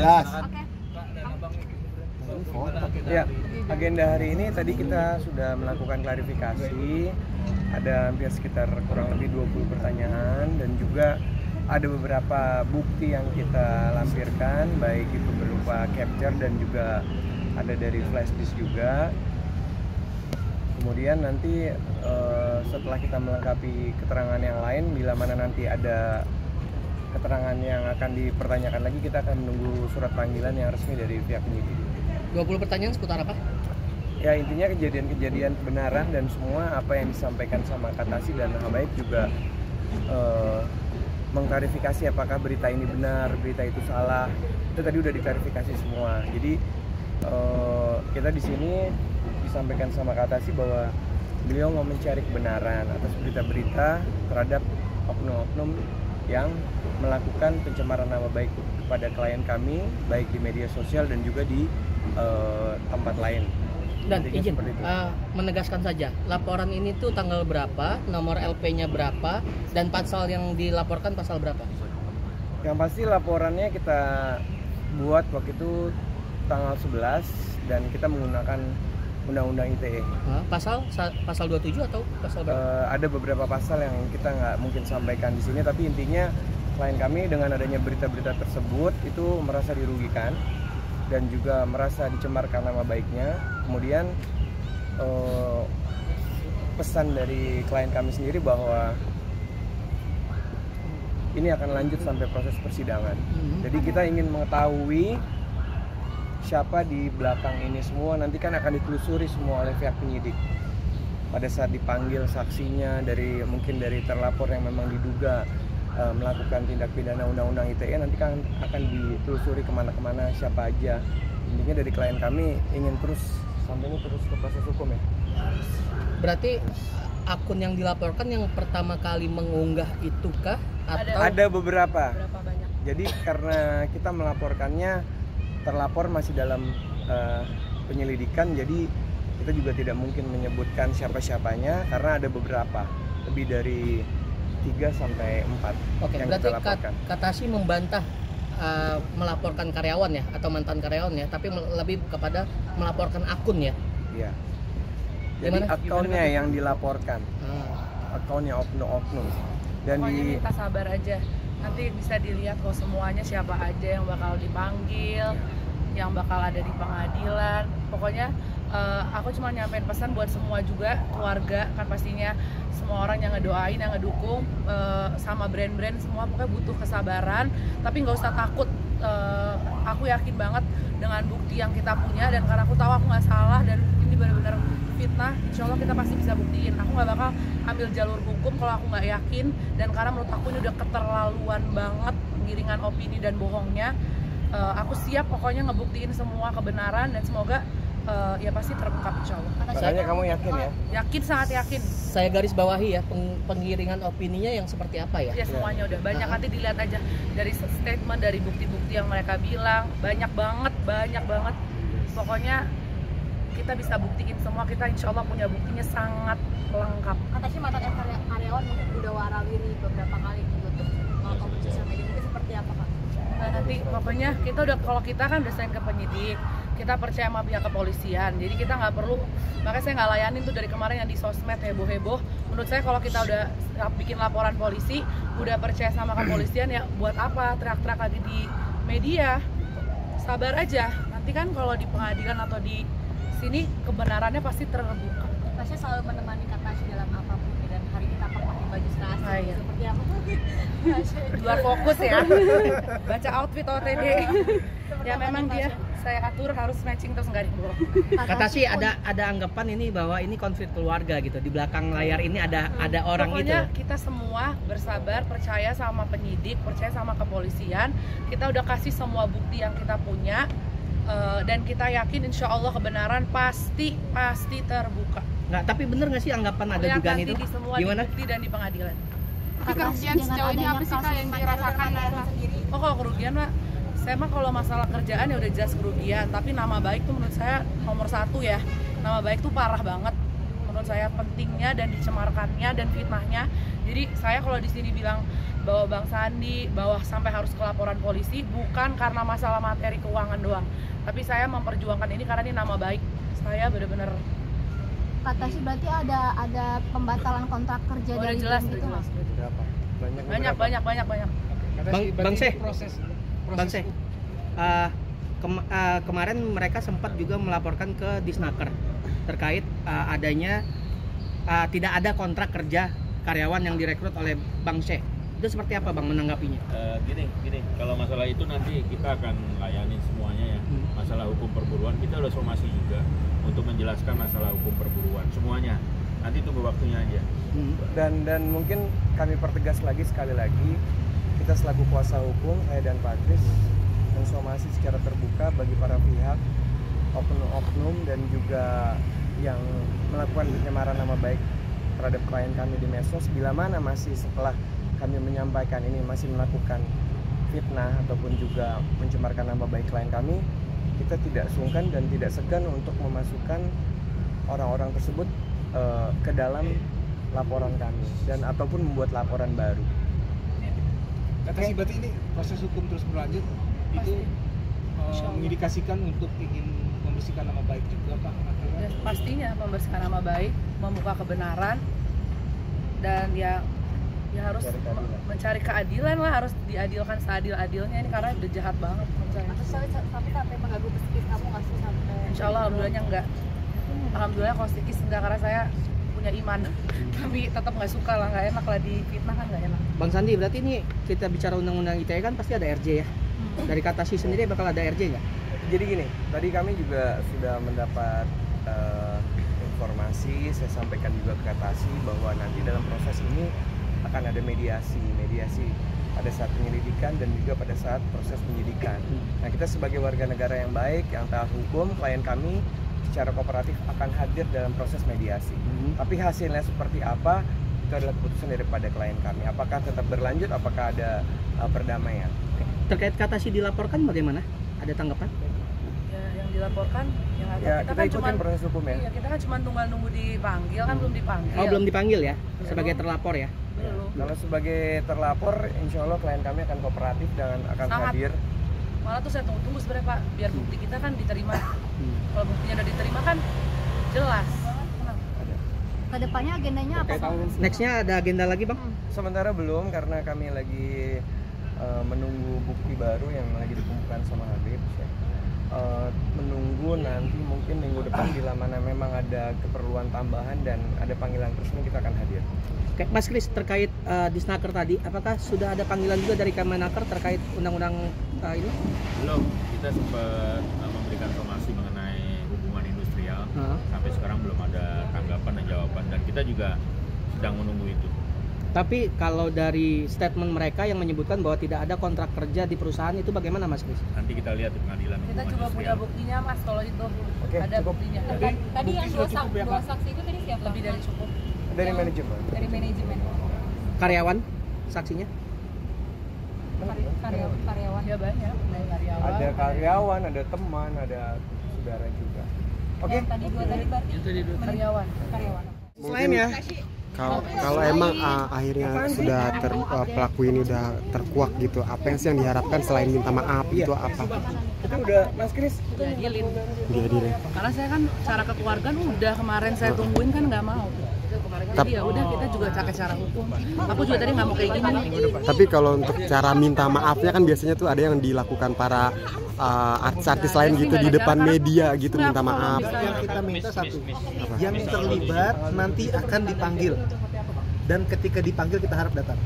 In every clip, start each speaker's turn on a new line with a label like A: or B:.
A: Jelas.
B: Ya, agenda hari ini tadi kita sudah melakukan klarifikasi. Ada hampir sekitar kurang lebih 20 pertanyaan dan juga ada beberapa bukti yang kita lampirkan, baik itu berupa capture dan juga ada dari flash disk juga. Kemudian nanti setelah kita melengkapi keterangan yang lain, bila mana nanti ada keterangan yang akan dipertanyakan lagi, kita akan menunggu surat panggilan yang resmi dari pihak penyidik.
C: 20 pertanyaan seputar apa?
B: Ya, intinya kejadian-kejadian kebenaran dan semua apa yang disampaikan sama Katasi dan Habaib juga mengklarifikasi apakah berita ini benar, berita itu salah. Itu tadi udah diklarifikasi semua. Jadi kita di sini disampaikan sama Katasi bahwa beliau mau mencari kebenaran atas berita-berita terhadap oknum-oknum yang melakukan pencemaran nama baik kepada klien kami, baik di media sosial dan juga di tempat lain.
C: Dan izin menegaskan saja, laporan ini tuh tanggal berapa, nomor LP-nya berapa, dan pasal yang dilaporkan pasal berapa?
B: Yang pasti laporannya kita buat waktu itu tanggal 11 dan kita menggunakan Undang-Undang ITE.
C: Pasal 27 atau pasal berapa?
B: Ada beberapa pasal yang kita nggak mungkin sampaikan di sini, tapi intinya klien kami dengan adanya berita-berita tersebut itu merasa dirugikan dan juga merasa dicemarkan nama baiknya. Kemudian pesan dari klien kami sendiri bahwa ini akan lanjut sampai proses persidangan. Jadi kita ingin mengetahui siapa di belakang ini semua, nanti kan akan ditelusuri semua oleh pihak penyidik. Pada saat dipanggil saksinya mungkin dari terlapor yang memang diduga melakukan tindak pidana Undang-Undang ITE, nanti kan akan ditelusuri kemana-kemana siapa aja. Intinya dari klien kami ingin terus sampai ini terus ke proses hukum ya.
C: Berarti akun yang dilaporkan yang pertama kali mengunggah itu kah? Atau
B: ada beberapa.
D: Berapa banyak?
B: Jadi karena kita melaporkannya terlapor masih dalam penyelidikan, jadi kita juga tidak mungkin menyebutkan siapa-siapanya karena ada beberapa, lebih dari 3 sampai 4
C: Oke,
B: yang
C: berarti
B: kita laporkan.
C: Katasi membantah melaporkan karyawan ya atau mantan karyawan ya, tapi lebih kepada melaporkan akun ya.
B: Iya. Jadi akunnya yang dilaporkan. Akunnya oknum-oknum. Dan
D: pokoknya kita sabar aja. Nanti bisa dilihat kok semuanya siapa aja yang bakal dipanggil, yang bakal ada di pengadilan. Pokoknya aku cuma nyampein pesan buat semua juga, keluarga kan pastinya semua orang yang ngedoain, yang ngedukung, sama brand-brand semua, pokoknya butuh kesabaran, tapi nggak usah takut. Aku yakin banget dengan bukti yang kita punya, dan karena aku tahu aku nggak salah dan ini benar-benar fitnah, insya Allah kita pasti bisa buktiin. Aku nggak bakal ambil jalur hukum kalau aku nggak yakin, dan karena menurut aku ini udah keterlaluan banget penggiringan opini dan bohongnya. Aku siap pokoknya ngebuktiin semua kebenaran dan semoga ya pasti terungkap insya Allah.
B: Makanya kamu yakin ya?
D: Yakin, sangat yakin.
C: Saya garis bawahi ya, penggiringan opininya yang seperti apa ya?
D: Ya semuanya udah banyak, nanti dilihat aja dari statement, dari bukti-bukti yang mereka bilang, banyak banget. Pokoknya kita bisa buktiin semua, kita insya Allah punya buktinya sangat lengkap.
E: Katanya mantan karyawan mungkin udah warawiri beberapa kali di YouTube komunikasi sosial media, itu seperti apa Kak?
D: Nah, nanti pokoknya kita udah, kalau kita kan udah sering ke penyidik, kita percaya sama pihak kepolisian, jadi kita nggak perlu, makanya saya nggak layanin tuh dari kemarin yang di sosmed heboh-heboh. Menurut saya kalau kita udah bikin laporan polisi, udah percaya sama kepolisian, ya buat apa teriak-teriak lagi di media? Sabar aja, nanti kan kalau di pengadilan atau di sini kebenarannya pasti terbuka.
E: Tasya selalu menemani Kak Tasya dalam apapun, dan hari ini tampak pakai baju serasi,
D: Iya.
E: seperti apa?
D: Luar fokus ya, baca outfit OTD. Ya memang dia, saya atur harus matching terus nggak dibolong.
C: Kata sih ada anggapan ini bahwa ini konflik keluarga gitu, di belakang layar ini ada orang
D: Pokoknya
C: itu.
D: kita semua bersabar, percaya sama penyidik, percaya sama kepolisian. Kita udah kasih semua bukti yang kita punya, dan kita yakin insya Allah kebenaran pasti terbuka.
C: Nggak, tapi bener nggak sih anggapan ada
D: Lihat
C: dugaan
D: nanti
C: itu?
D: di semua
C: Gimana?
D: di bukti dan di pengadilan.
E: Tapi kerugian sejauh ini apa sih Kak yang dirasakan sendiri?
D: Oh, kalau kerugian Pak, saya mah kalau masalah kerjaan ya udah jelas kerugian, tapi nama baik tuh menurut saya nomor 1 ya. Nama baik tuh parah banget menurut saya pentingnya dan dicemarkannya dan fitnahnya. Jadi saya kalau di sini bilang bahwa Bang Sandi bahwa sampai harus ke laporan polisi bukan karena masalah materi keuangan doang, tapi saya memperjuangkan ini karena ini nama baik saya benar-benar.
E: Kata sih berarti ada pembatalan kontrak kerja dari
D: jelas,
E: BEM gitu Mas?
B: Berapa?
D: Banyak.
C: Bang Seh, kemarin mereka sempat juga melaporkan ke Disnaker terkait adanya tidak ada kontrak kerja karyawan yang direkrut oleh Bang Seh. Itu seperti apa Bang menanggapinya?
A: Gini, kalau masalah itu nanti kita akan layani semuanya ya. Masalah hukum perburuan kita udah somasi juga untuk menjelaskan masalah hukum perburuan semuanya. Nanti tunggu waktunya aja.
B: Dan mungkin kami pertegas lagi sekali lagi, kita selaku kuasa hukum, saya dan Pak Kris mensomasi secara terbuka bagi para pihak, oknum-oknum dan juga yang melakukan pencemaran nama baik terhadap klien kami di medsos. Bila mana masih setelah kami menyampaikan ini masih melakukan fitnah ataupun juga mencemarkan nama baik klien kami, kita tidak sungkan dan tidak segan untuk memasukkan orang-orang tersebut ke dalam laporan kami dan ataupun membuat laporan baru.
F: Kata sih berarti ini proses hukum terus berlanjut itu mengindikasikan untuk ingin membersihkan nama baik juga Pak?
D: Ya, pastinya membersihkan nama baik, membuka kebenaran dan ya harus mencari keadilan lah, harus diadilkan seadil-adilnya ini karena udah jahat banget menurut saya.
E: Tapi sampai mengganggu psikis kamu nggak sih sampai?
D: Insya Allah alhamdulillahnya enggak. Alhamdulillah kalau psikis enggak karena saya punya iman. Tapi tetap nggak suka lah, nggak enak lah difitnah kan nggak enak.
C: Bang Sandi, berarti ini kita bicara undang-undang ITE kan pasti ada RJ ya? Dari Katasi sendiri bakal ada RJ nggak?
B: Jadi gini, tadi kami juga sudah mendapat informasi, saya sampaikan juga ke Katasi bahwa nanti dalam proses ini akan ada mediasi pada saat penyelidikan dan juga pada saat proses penyidikan. Nah, kita sebagai warga negara yang baik, yang taat hukum, klien kami secara kooperatif akan hadir dalam proses mediasi. Tapi hasilnya seperti apa, itu adalah keputusan daripada klien kami. Apakah tetap berlanjut, apakah ada perdamaian.
C: Terkait Katasi dilaporkan bagaimana? Ada tanggapan?
D: Ya, yang dilaporkan, yang ada
B: Ya,
D: kita
B: kita
D: kan
B: ikutin
D: cuma
B: proses hukum ya.
D: Iya, kita kan cuma nunggu dipanggil kan belum dipanggil.
C: Oh, belum dipanggil ya? Sebagai terlapor ya?
D: Belum.
B: Kalau sebagai terlapor, insya Allah klien kami akan kooperatif dan akan
D: Sangat.
B: hadir.
D: Malah tuh saya tunggu sebenarnya Pak, biar bukti kita kan diterima. Kalau buktinya udah diterima kan jelas. Tenang.
E: Kedepannya agendanya apa Bang?
C: Nextnya ada agenda lagi Bang?
B: Sementara belum, karena kami lagi menunggu bukti baru yang lagi dikumpulkan sama Habib. Menunggu nanti mungkin minggu depan bila mana memang ada keperluan tambahan dan ada panggilan resmi, kita akan hadir.
C: Oke, Mas Kris, terkait Disnaker tadi, apakah sudah ada panggilan juga dari Kemenaker terkait undang-undang ini?
A: Belum, kita sempat memberikan somasi mengenai hubungan industrial. Sampai sekarang belum ada tanggapan dan jawaban dan kita juga sedang menunggu itu.
C: Tapi kalau dari statement mereka yang menyebutkan bahwa tidak ada kontrak kerja di perusahaan itu bagaimana Mas Kris?
A: Nanti kita lihat di pengadilan
D: Kita
A: hubungan
D: juga punya
A: industrial.
D: buktinya Mas kalau itu.
B: Oke,
D: Ada
B: cukup.
D: buktinya.
E: Tadi yang dua saksi itu tadi siapa?
D: Lebih dari cukup.
B: Dari manajemen.
E: Dari manajemen.
C: Karyawan saksinya?
E: Karyawan.
D: Ya banyak, dari karyawan.
B: Ada karyawan, ada teman, ada saudara juga. Oke.
E: Yang tadi dua tadi berarti
D: Karyawan.
E: karyawan.
C: Selain ya?
G: Kalau emang akhirnya sudah pelaku ini udah terkuak gitu, apa yang sih yang diharapkan selain minta maaf itu apa?
B: Itu udah Mas Kris.
D: Diadilin.
G: Diadilin.
D: Karena saya kan cara kekeluargaan udah kemarin saya tungguin kan nggak mau. Jadi ya udah kita juga pakai cara hukum. Aku juga tadi nggak mau kayak gini.
G: Tapi kalau untuk cara minta maafnya kan biasanya tuh ada yang dilakukan para artis-artis lain gitu di depan media gitu minta maaf.
F: Yang kita minta satu, yang terlibat nanti akan dipanggil dan ketika dipanggil kita harap datang.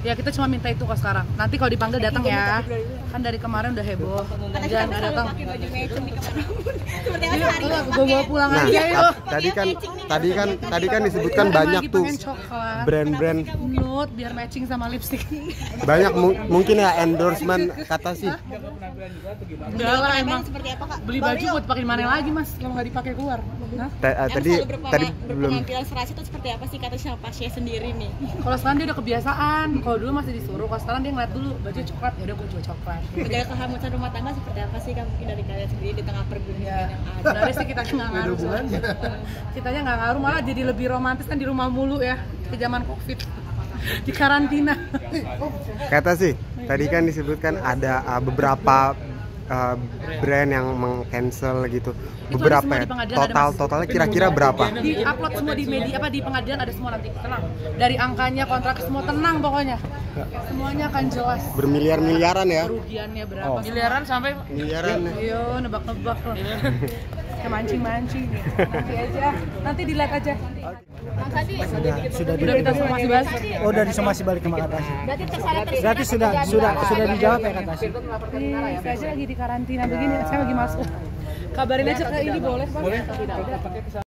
D: Ya kita cuma minta itu kok sekarang. Nanti kalau dipanggil datang ya. Kan dari kemarin udah heboh. Jangan nggak datang. Gue bawa pulang
G: Nah,
D: aja yuk.
G: tadi kan disebutkan banyak tuh brand-brand
D: nude biar matching sama lipstick.
G: banyak mungkin ya endorsement kata sih
D: Enggak lah, emang
E: seperti apa Kak?
D: beli baju buat pakai mana lagi mas kalau nggak dipakai keluar. Hah?
G: Tadi belum.
E: Penampilan serasi itu seperti apa sih kata siapa Pasha sendiri nih?
D: Kalau sekarang dia udah kebiasaan. Kalau dulu masih disuruh, kalau sekarang dia ngeliat dulu baju coklat, ya udah gue jual coklat.
E: Menjaga kehangusan rumah tangga seperti apa sih Kak mungkin dari kalian sendiri di tengah pergumulan
D: Ya,
E: yang ada?
D: sebenarnya sih kita nggak ngaruh. Kitanya nggak ngaruh, malah jadi lebih romantis kan di rumah mulu ya, ke zaman Covid, di karantina.
G: Kata sih, tadi kan disebutkan ada beberapa brand yang meng-cancel gitu.
D: Itu
G: Beberapa
D: ada semua
G: ya?
D: di pengadilan, ada, Mas.
G: Totalnya kira-kira berapa?
D: Di upload semua di media apa di pengadilan ada semua nanti, tenang. Dari angkanya, kontrak semua tenang pokoknya. Semuanya akan jelas.
G: Bermiliar-miliaran ya?
D: Kerugiannya berapa?
G: Oh.
D: Miliaran sampai
G: Miliaran ya?
D: Iya, nebak-nebak lah. Kayak mancing-mancing. Nanti aja, nanti dilihat aja.
E: Bang Sandi,
F: Sudah
D: Udah kita somasi balik.
F: Oh, udah disomasi balik ke Kak Tasya.
E: berarti terseret
F: Berarti sudah dijawab ya Kak Tasya.
D: Saya aja lagi di karantina begini, saya lagi masuk. Kabarin aja ke ini boleh, Pak?
F: Boleh.